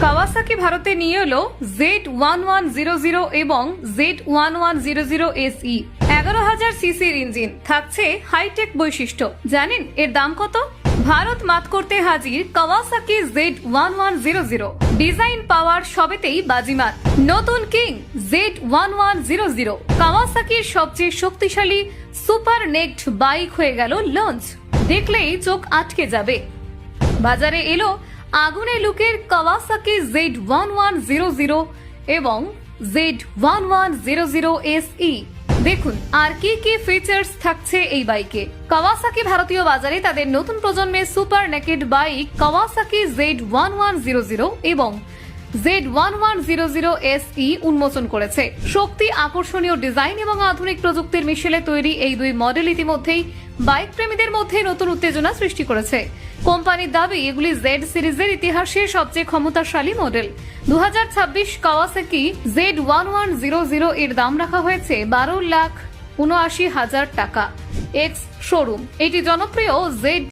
Kawasaki ভারতে নিয়ে এলো Z1100 এবং Z1100 SE 11,000 সিসির ইঞ্জিন, থাকছে হাইটেক বৈশিষ্ট্য। জানেন এর দাম কত? ভারত মাত করতে হাজির কাওয়াসাকি Z1100। ডিজাইন পাওয়ার সবেতেই বাজিমাত। নতুন কিং Z1100 কাওয়াসাকির সবচেয়ে শক্তিশালী সুপার নেক্ট বাইক হয়ে গেল লঞ্চ। দেখলেই চোখ আটকে যাবে। বাজারে এলো আগুনে লুকের কাওয়াসাকি Z1100 এবং Z1100 SE। দেখুন আর কি কি ফিচার্স থাকছে এই বাইকে। কাওয়াসাকি ভারতীয় বাজারে তাদের নতুন প্রজন্মের super naked bike Kawasaki Z1100 এবং Z1100 SE উন্মোচন করেছে। শক্তি, আকর্ষণীয় ডিজাইন এবং আধুনিক প্রযুক্তির মিশেলে তৈরি এই দুই মডেল ইতিমধ্যেই বাইক প্রেমীদের মধ্যে নতুন উত্তেজনা সৃষ্টি করেছে। কোম্পানির দাবি এগুলি জেড সিরিজের ইতিহাসে সবচেয়ে ক্ষমতাশালী মডেল। 2026 কাওয়াসাকি Z1100 এর দাম রাখা হয়েছে 12,79,000 টাকা। Ex showroom. এটি জনপ্রিয় জেড